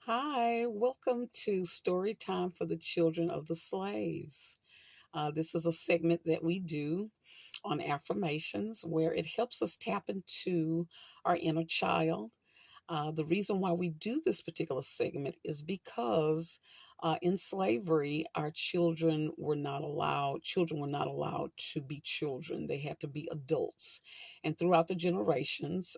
Hi, welcome to Story Time for the Children of the Slaves. This is a segment that we do on affirmations where it helps us tap into our inner child. The reason why we do this particular segment is because in slavery, our children were not allowed to be children. They had to be adults. And throughout the generations,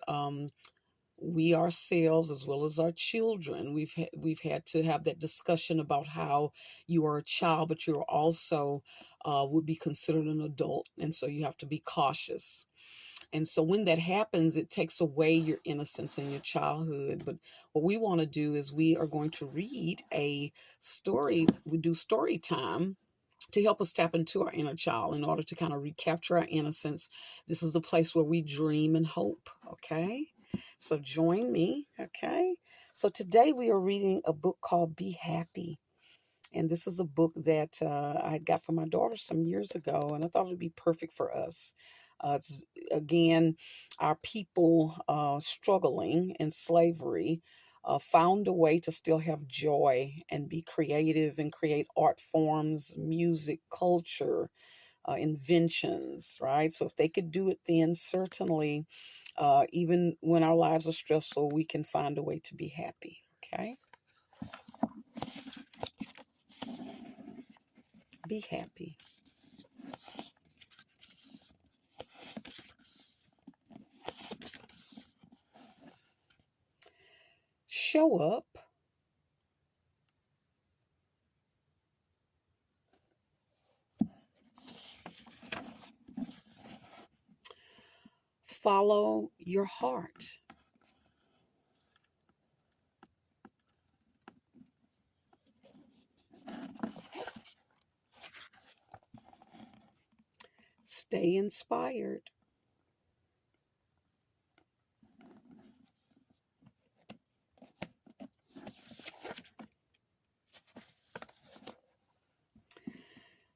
we ourselves as well as our children we've had to have that discussion about how you are a child but you're also would be considered an adult, and so you have to be cautious. And so when that happens, it takes away your innocence and your childhood. But what we want to do is we are going to read a story. We do story time to help us tap into our inner child in order to kind of recapture our innocence. This is the place where we dream and hope. Okay, so join me. Okay, so today we are reading a book called Be Happy. And this is a book that I got from my daughter some years ago, and I thought it would be perfect for us. It's, again, our people struggling in slavery found a way to still have joy and be creative and create art forms, music, culture, inventions, right? So if they could do it then, certainly, even when our lives are stressful, we can find a way to be happy. Okay? Be happy. Show up. Follow your heart. Stay inspired.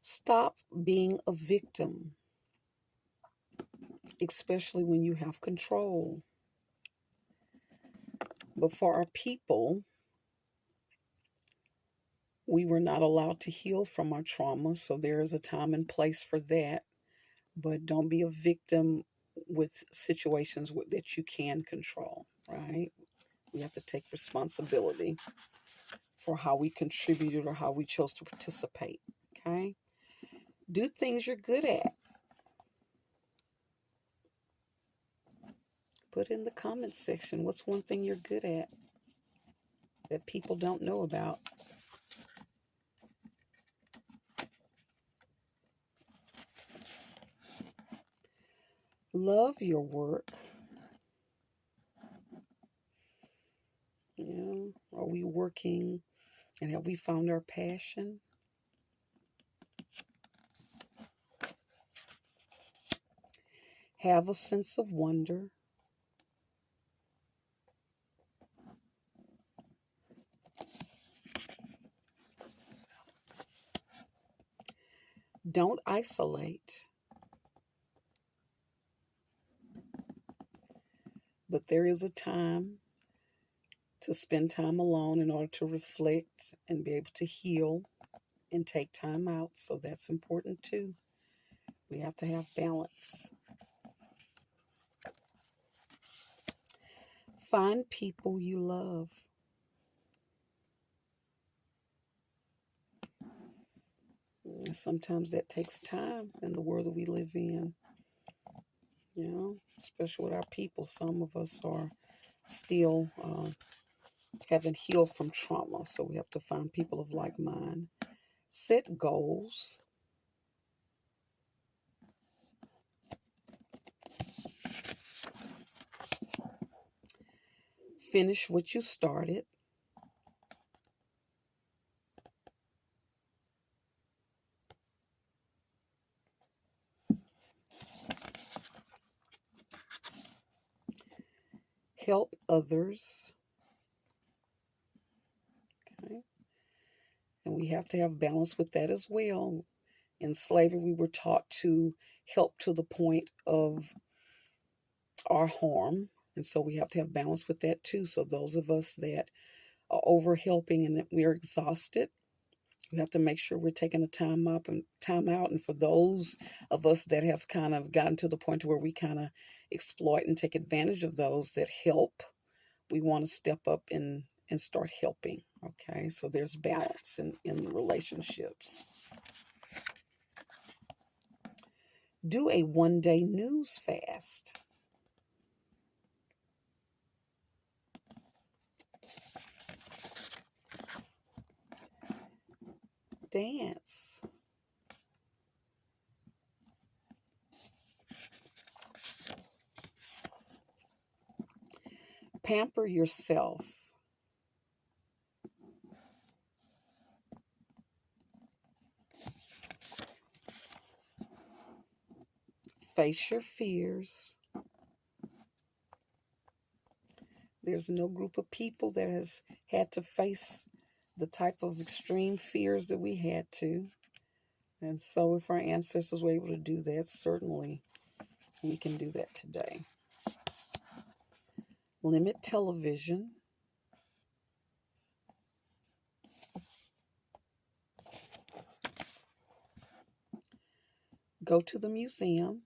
Stop being a victim, especially when you have control. But for our people, we were not allowed to heal from our trauma, so there is a time and place for that. But don't be a victim with situations that you can control, right? We have to take responsibility for how we contributed or how we chose to participate, okay? Do things you're good at. Put in the comments section what's one thing you're good at that people don't know about. Love your work. Are we working and have we found our passion? Have a sense of wonder. Don't isolate, but there is a time to spend time alone in order to reflect and be able to heal and take time out. So that's important too. We have to have balance. Find people you love. Sometimes that takes time in the world that we live in, especially with our people. Some of us are still haven't healed from trauma, so we have to find people of like mind. Set goals. Finish what you started. Help others. Okay. And we have to have balance with that as well. In slavery, we were taught to help to the point of our harm. And so we have to have balance with that too. So those of us that over helping and that we're exhausted, we have to make sure we're taking a time out. And for those of us that have kind of gotten to the point where we kind of exploit and take advantage of those that help, we want to step up and start helping. Okay, so there's balance in relationships. Do a 1-day news fast. Dance. Pamper yourself. Face your fears. There's no group of people that has had to face the type of extreme fears that we had to. And so if our ancestors were able to do that, certainly we can do that today. Limit television. Go to the museum.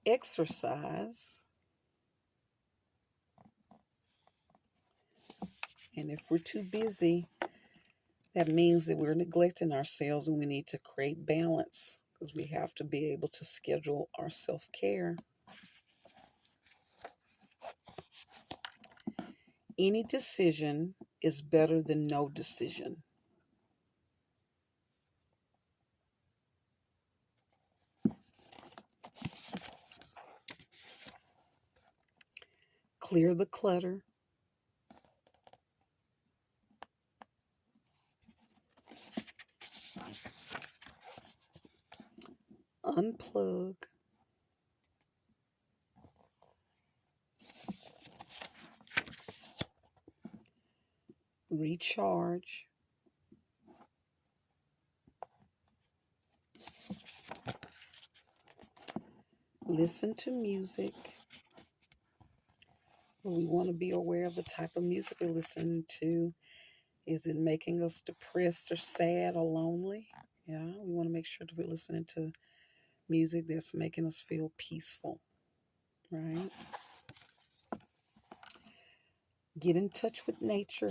Exercise. And if we're too busy, that means that we're neglecting ourselves, and we need to create balance because we have to be able to schedule our self-care. Any decision is better than no decision. Clear the clutter. Unplug. Recharge. Listen to music. We want to be aware of the type of music we're listening to. Is it making us depressed or sad or lonely? Yeah, we want to make sure that we're listening to music that's making us feel peaceful, right? Get in touch with nature.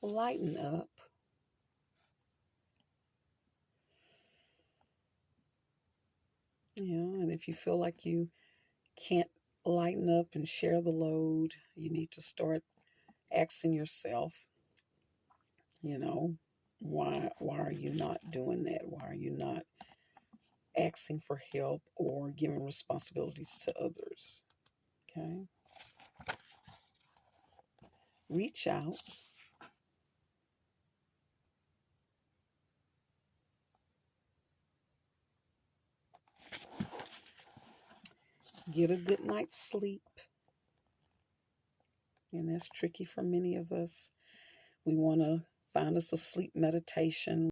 Lighten up. And if you feel like you can't lighten up and share the load, you need to start asking yourself, why are you not doing that? Why are you not asking for help or giving responsibilities to others? Okay. Reach out. Get a good night's sleep. And that's tricky for many of us. We want to find us a sleep meditation.